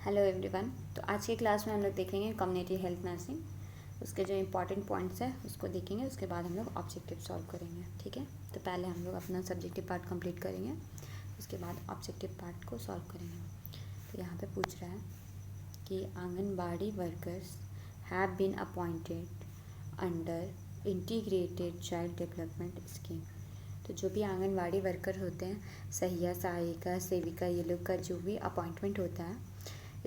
Hello everyone. तो आज की क्लास में हम लोग देखेंगे कम्युनिटी हेल्थ नर्सिंग। उसके जो इम्पॉर्टेंट पॉइंट्स है उसको देखेंगे, उसके बाद हम लोग ऑब्जेक्टिव सॉल्व करेंगे। ठीक है, तो पहले हम लोग अपना सब्जेक्टिव पार्ट कंप्लीट करेंगे, उसके बाद ऑब्जेक्टिव पार्ट को सॉल्व करेंगे। तो यहाँ पे पूछ रहा है कि anganwadi workers have been appointed under integrated child development scheme. तो जो भी आंगनबाड़ी वर्कर होते हैं, सहिया, सहायिका, सेविका, ये लोग का जो भी अपॉइंटमेंट होता है,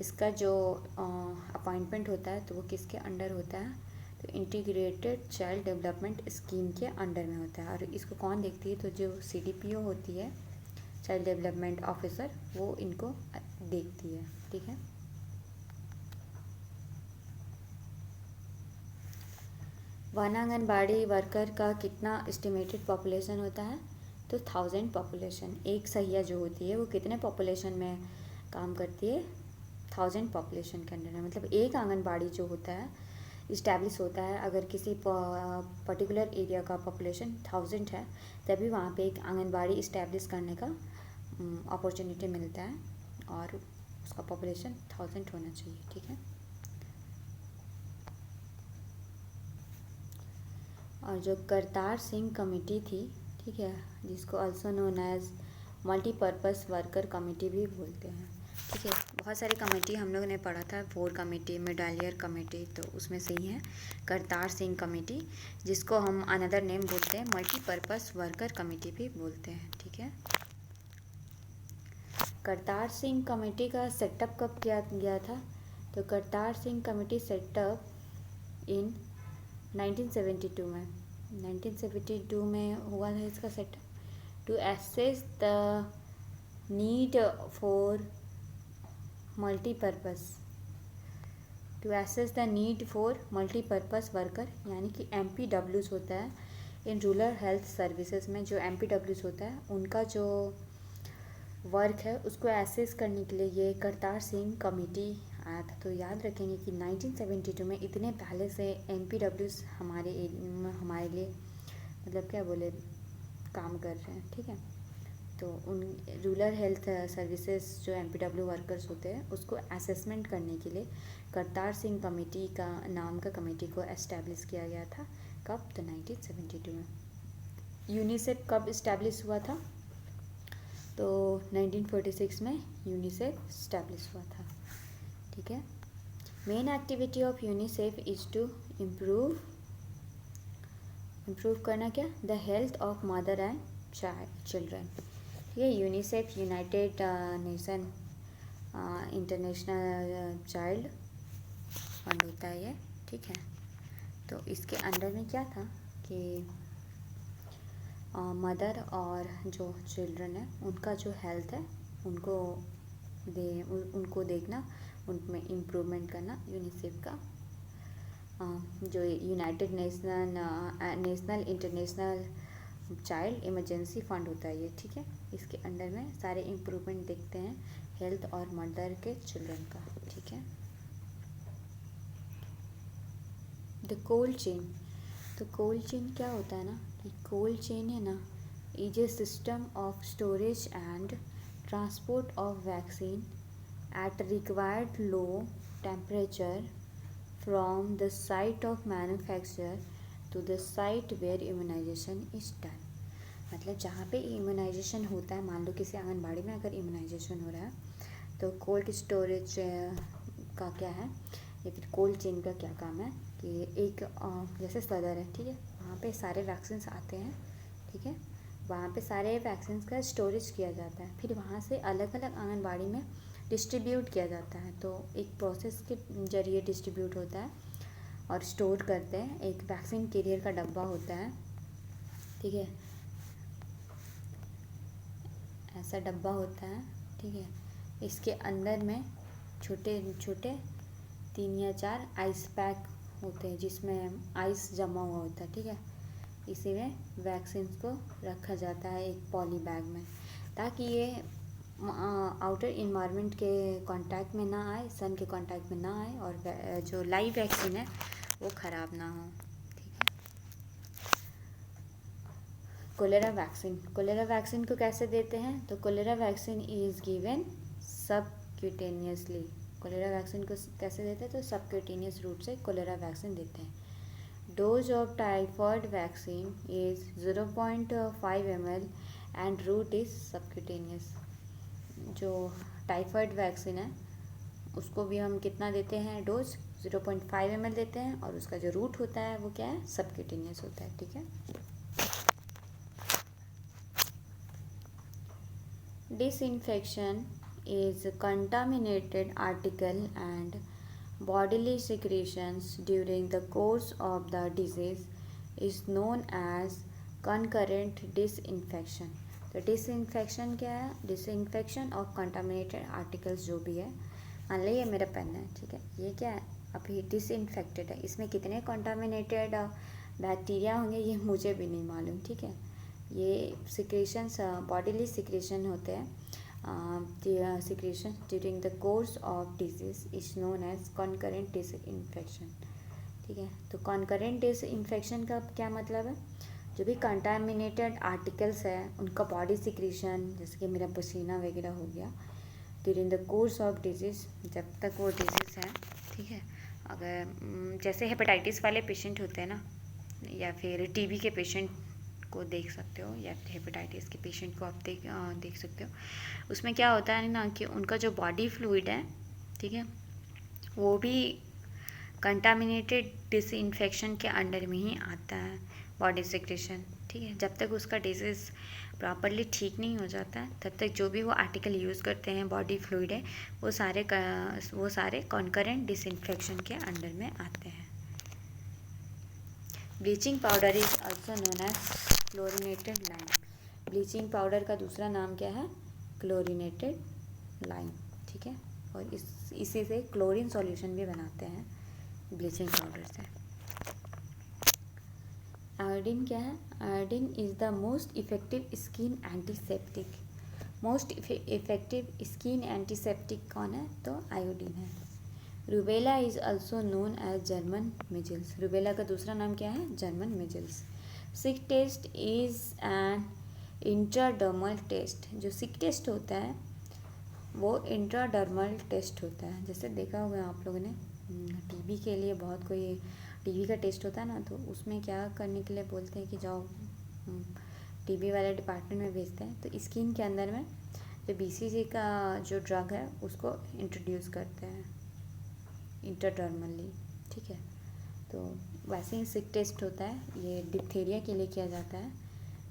इसका जो अपॉइंटमेंट होता है तो वो किसके अंडर होता है? तो इंटीग्रेटेड चाइल्ड डेवलपमेंट स्कीम के अंडर में होता है। और इसको कौन देखती है? तो जो CDPO होती है, चाइल्ड डेवलपमेंट ऑफिसर, वो इनको देखती है। ठीक है, वन आंगनबाड़ी वर्कर का कितना एस्टिमेटेड पॉपुलेशन होता है? तो 1000 पॉपुलेशन। एक सहिया जो होती है वो कितने पॉपुलेशन में काम करती है? 1000 पॉपुलेशन के अंडर है। मतलब एक आंगनबाड़ी जो होता है इस्टेब्लिश होता है, अगर किसी पर्टिकुलर एरिया का पॉपुलेशन 1000 है, तभी वहाँ पे एक आंगनबाड़ी इस्टेब्लिश करने का अपॉर्चुनिटी मिलता है, और उसका पॉपुलेशन 1000 होना चाहिए। ठीक है, और जो करतार सिंह कमेटी थी, ठीक है, जिसको also known as multipurpose worker committee भी बोलते हैं। ठीक है, बहुत सारी कमेटी हम लोग ने पढ़ा था, वोर कमेटी, मेडालियर कमेटी, तो उसमें से ही है करतार सिंह कमेटी, जिसको हम अनदर नेम बोलते हैं मल्टीपर्पज़ वर्कर कमेटी भी बोलते हैं। ठीक है, करतार सिंह कमेटी का सेटअप कब किया गया था? तो Kartar Singh committee setup in 1972 में 1972 में हुआ था इसका setup, to assess the need for multipurpose multipurpose worker, यानी कि MPWs होता है इन रूरल हेल्थ सर्विसेज में। जो MPWs होता है उनका जो वर्क है उसको एसेस करने के लिए ये करतार सिंह कमेटी आया था। तो याद रखेंगे कि 1972 में इतने पहले से MPWs हमारे लिए मतलब क्या बोले काम कर रहे हैं। ठीक है, तो उन रूरल हेल्थ सर्विसेज जो MPW वर्कर्स होते हैं उसको असेसमेंट करने के लिए करतार सिंह कमेटी का नाम का कमेटी को एस्टैब्लिश किया गया था। कब? तो 1972 में। यूनिसेफ कब इस्टेब्लिश हुआ था? तो 1946 में यूनिसेफ इस्टेब्लिश हुआ था। ठीक है, main activity of UNICEF is to improve करना क्या? The health of mother and children. ठीक है, UNICEF United Nation International Child Fund होता है ये। ठीक है, तो इसके अंडर में क्या था कि मदर और जो चिल्ड्रन है उनका जो हेल्थ है उनको देखना, उनमें इम्प्रूवमेंट करना यूनिसेफ का जो United national international child emergency fund होता है ये। ठीक है, इसके अंडर में सारे इम्प्रूवमेंट देखते हैं हेल्थ और मदर के चिल्ड्रन का। ठीक है, द कोल्ड चेन। तो कोल्ड चेन क्या होता है ना, कि कोल्ड चेन है ना is a system of storage and transport of vaccine at required low temperature from the site of manufacture to the site where immunisation is done. मतलब जहाँ पे इम्यूनाइजेशन होता है, मान लो किसी आंगनबाड़ी में अगर इम्यूनाइजेशन हो रहा है, तो कोल्ड स्टोरेज का क्या है, या फिर कोल्ड चेन का क्या काम है कि एक जैसे सदर है, ठीक है, वहाँ पे सारे वैक्सीन्स आते हैं। ठीक है, वहाँ पे सारे वैक्सीन्स का स्टोरेज किया जाता है, फिर वहाँ से अलग अलग आंगनबाड़ी में डिस्ट्रीब्यूट किया जाता है। तो एक प्रोसेस के जरिए डिस्ट्रीब्यूट होता है और स्टोर करते हैं। एक वैक्सीन कैरियर का डब्बा होता है, ठीक है, ऐसा डब्बा होता है। ठीक है, इसके अंदर में छोटे छोटे 3 या 4 आइस पैक होते हैं जिसमें आइस जमा हुआ होता है। ठीक है, इसी में वैक्सीन को रखा जाता है एक पॉली बैग में, ताकि ये आउटर इन्वायरमेंट के कांटेक्ट में ना आए, सन के कांटेक्ट में ना आए, और जो लाइव वैक्सीन है वो ख़राब ना हो। ठीक है, कोलेरा वैक्सीन को कैसे देते हैं? तो cholera vaccine is given subcutaneously. Cholera vaccine को कैसे देते हैं, तो सबक्यूटेनियस रूट से कोलेरा वैक्सीन देते हैं. Dose of typhoid vaccine is 0.5 ml and route is subcutaneous. जो टाइफॉइड वैक्सीन है उसको भी हम कितना देते हैं, डोज 0.5 ml देते हैं, और उसका जो रूट होता है वो क्या है, सबक्यूटेनियस होता है. ठीक है. Disinfection is contaminated article and bodily secretions during the course of the disease is known as concurrent disinfection. तो डिसइंफेक्शन क्या है, डिसइंफेक्शन ऑफ कंटामिनेटेड आर्टिकल्स जो भी है. मान लीजिए मेरा पेन है, ठीक है, ये क्या है, अभी डिसइंफेक्टेड है, इसमें कितने कंटामिनेटेड बैक्टीरिया होंगे ये मुझे भी नहीं मालूम. ठीक है. ये सिक्रेशंस बॉडीली सिक्रेशन होते हैं. Secretion during the course of disease is known as concurrent disinfection. ठीक है. तो concurrent disinfection का क्या मतलब है, जो भी कंटामिनेटेड आर्टिकल्स है उनका बॉडी सिक्रेशन, जैसे कि मेरा पसीना वगैरह हो गया, during the course of disease, जब तक वो डिजीज़ है. ठीक है. अगर जैसे हेपेटाइटिस वाले पेशेंट होते हैं ना, या फिर टीबी के पेशेंट को देख सकते हो, या हेपेटाइटिस के पेशेंट को आप देख सकते हो. उसमें क्या होता है ना कि उनका जो बॉडी फ्लूइड है, ठीक है, वो भी कंटामिनेटेड डिसइंफेक्शन के अंडर में ही आता है, बॉडी सिक्रेशन. ठीक है. जब तक उसका डिजीज़ प्रॉपरली ठीक नहीं हो जाता है तब तक जो भी वो आर्टिकल यूज़ करते हैं, बॉडी फ्लूइड है, वो सारे कॉन्करेंट डिसइंफेक्शन के अंडर में आते हैं. Bleaching powder is also known as chlorinated lime. Bleaching powder का दूसरा नाम क्या है, क्लोरीनेटेड लाइम. ठीक है. और इसी से क्लोरीन सॉल्यूशन भी बनाते हैं ब्लीचिंग पाउडर से. आयोडीन क्या है, iodine is the most effective skin antiseptic. Most effective skin antiseptic कौन है, तो आयोडीन है. Rubella is also known as German measles. Rubella का दूसरा नाम क्या है, German measles. Schick test is an intradermal test. जो सिक टेस्ट होता है वो इंट्राडर्मल टेस्ट होता है. जैसे देखा होगा आप लोगों ने, टीबी के लिए बहुत कोई टीबी का टेस्ट होता है ना, तो उसमें क्या करने के लिए बोलते हैं कि जाओ टीबी वाले डिपार्टमेंट में भेजते हैं, तो स्किन के अंदर में जो बीसीजी का जो ड्रग है उसको इंट्रोड्यूस करते हैं इंटरडर्मली. ठीक है. तो वैसे ही सिक टेस्ट होता है, ये डिप्थीरिया के लिए किया जाता है.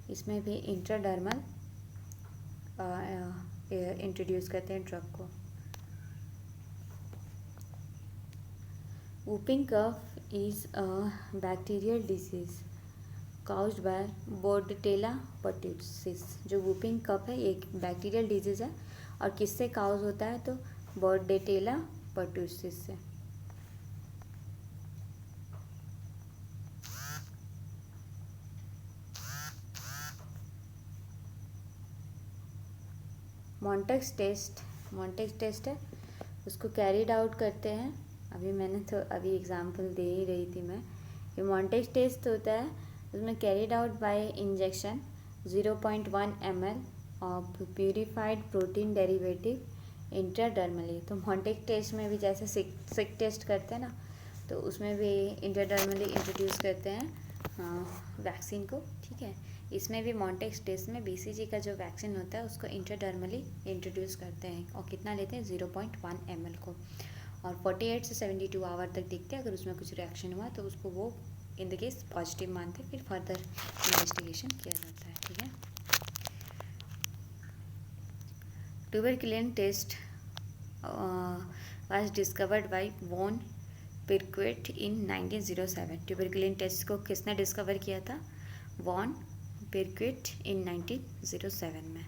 इसमें भी इंट्राडर्मल इंट्रोड्यूस करते हैं ड्रग को. Whooping cough is a bacterial disease caused by Bordetella pertussis. जो वूपिंग कफ है एक बैक्टीरियल डिजीज़ है, और किससे काउज होता है, तो बोर्डेटेला पर्ट्यूसिस से. मॉन्टेक्स टेस्ट है, उसको कैरीड आउट करते हैं. अभी मैंने तो अभी एग्जांपल दे ही रही थी मैं. ये मॉन्टेक्स टेस्ट होता है, उसमें carried out by injection 0.1 ml of purified protein derivative intradermally. तो मॉन्टेक्स टेस्ट में भी जैसे सिक टेस्ट करते हैं ना, तो उसमें भी इंट्राडर्मली इंट्रोड्यूस करते हैं वैक्सीन को. ठीक है. इसमें भी मॉन्टेक्स टेस्ट में बीसीजी का जो वैक्सीन होता है उसको इंट्राडर्मली इंट्रोड्यूस करते हैं, और कितना लेते हैं, 0.1 ml को, और 48 से 72 आवर तक देखते हैं. अगर उसमें कुछ रिएक्शन हुआ तो उसको वो इन द केस पॉजिटिव मानते हैं, फिर फर्दर इन्वेस्टिगेशन किया जाता है. ठीक है. Tuberculin test was discovered by von Pirquet in 1907. Tuberculin test को किसने डिस्कवर किया था, वॉन पिरक्वेट इन 1907 में.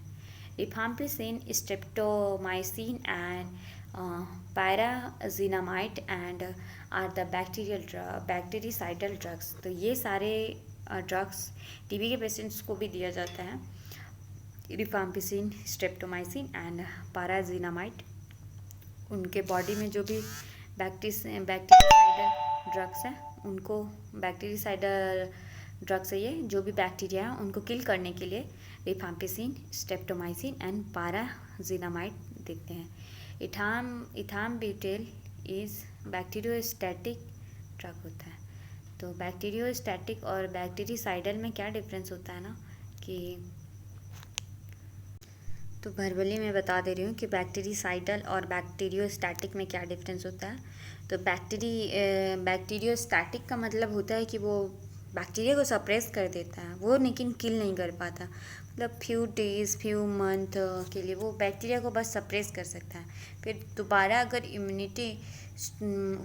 Rifampicin, streptomycin and pyrazinamide and are the bactericidal drugs. तो ये सारे ड्रग्स टीबी के पेशेंट्स को भी दिया जाता है. रिफाम्पिसिन, स्ट्रेप्टोमाइसिन एंड पायराजिनामाइड, उनके बॉडी में जो भी बैक्टीरिसाइडल ड्रग्स हैं उनको, बैक्टीरिसाइडल ड्रग्स है ये, जो भी बैक्टीरिया हैं उनको किल करने के लिए रिफाम्पिसिन, स्ट्रेप्टोमाइसिन एंड पायराजिनामाइड देते हैं. इथाम्ब्यूटेल इज़ बैक्टीरियोस्टैटिक ड्रग होता है। तो बैक्टीरियोस्टैटिक और बैक्टीरिसाइडल में क्या डिफरेंस होता है ना कि तो वर्बली मैं बता दे रही हूँ कि बैक्टीरिसाइडल और बैक्टीरियोस्टैटिक में क्या डिफरेंस होता है। तो बैक्टीरियोस्टैटिक का मतलब होता है कि वो बैक्टीरिया को सप्रेस कर देता है, वो लेकिन किल नहीं कर पाता। मतलब फ्यू डेज़ फ्यू मंथ के लिए वो बैक्टीरिया को बस सप्रेस कर सकता है। फिर दोबारा अगर इम्यूनिटी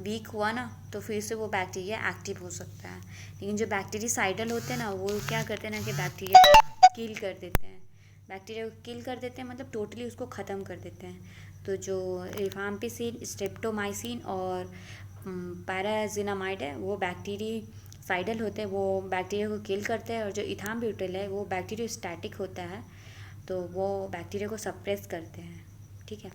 वीक हुआ ना तो फिर से वो बैक्टीरिया एक्टिव हो सकता है। लेकिन जो बैक्टीरिसाइडल होते हैं ना वो क्या करते हैं ना कि बैक्टीरिया किल कर देते हैं, बैक्टीरिया को किल कर देते हैं, मतलब टोटली उसको ख़त्म कर देते हैं। तो जो रिफाम्पिसिन, स्ट्रेप्टोमाइसिन और पैराजिनामाइड है वो बैक्टीरिसाइडल होते हैं, वो बैक्टीरिया को किल करते हैं। और जो इथाम्ब्यूटेल है वो बैक्टीरियोस्टैटिक होता है, तो वो बैक्टीरिया को सप्रेस करते हैं। ठीक है,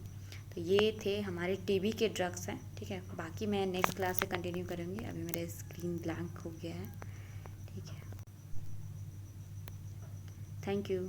तो ये थे हमारे टीबी के ड्रग्स हैं। ठीक है, बाकी मैं नेक्स्ट क्लास से कंटिन्यू करूँगी। अभी मेरा स्क्रीन ब्लैंक हो गया है। ठीक है, थैंक यू।